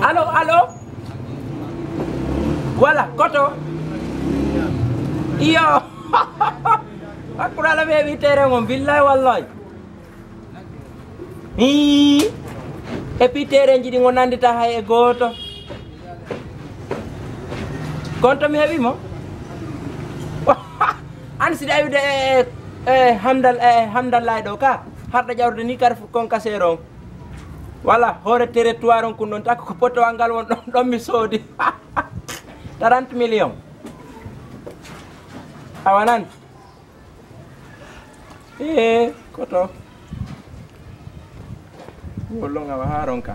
Allo, allo. Voilà, koto. Iyo. Akura la bebi tere ngom billahi wallahi. E puis tere jiɗi ngo nandita hay e goto. Konto mi heɓi mo. An siɗa wiide hamdallah ɗo ka harɗa ƴawde ni kar kon kasero. Voilà, hoore territoire on kun ɗon takko ko potowal ngal won ɗon mi soodi. 30 millions. Awanan. Koto. Wolong awa haron ka.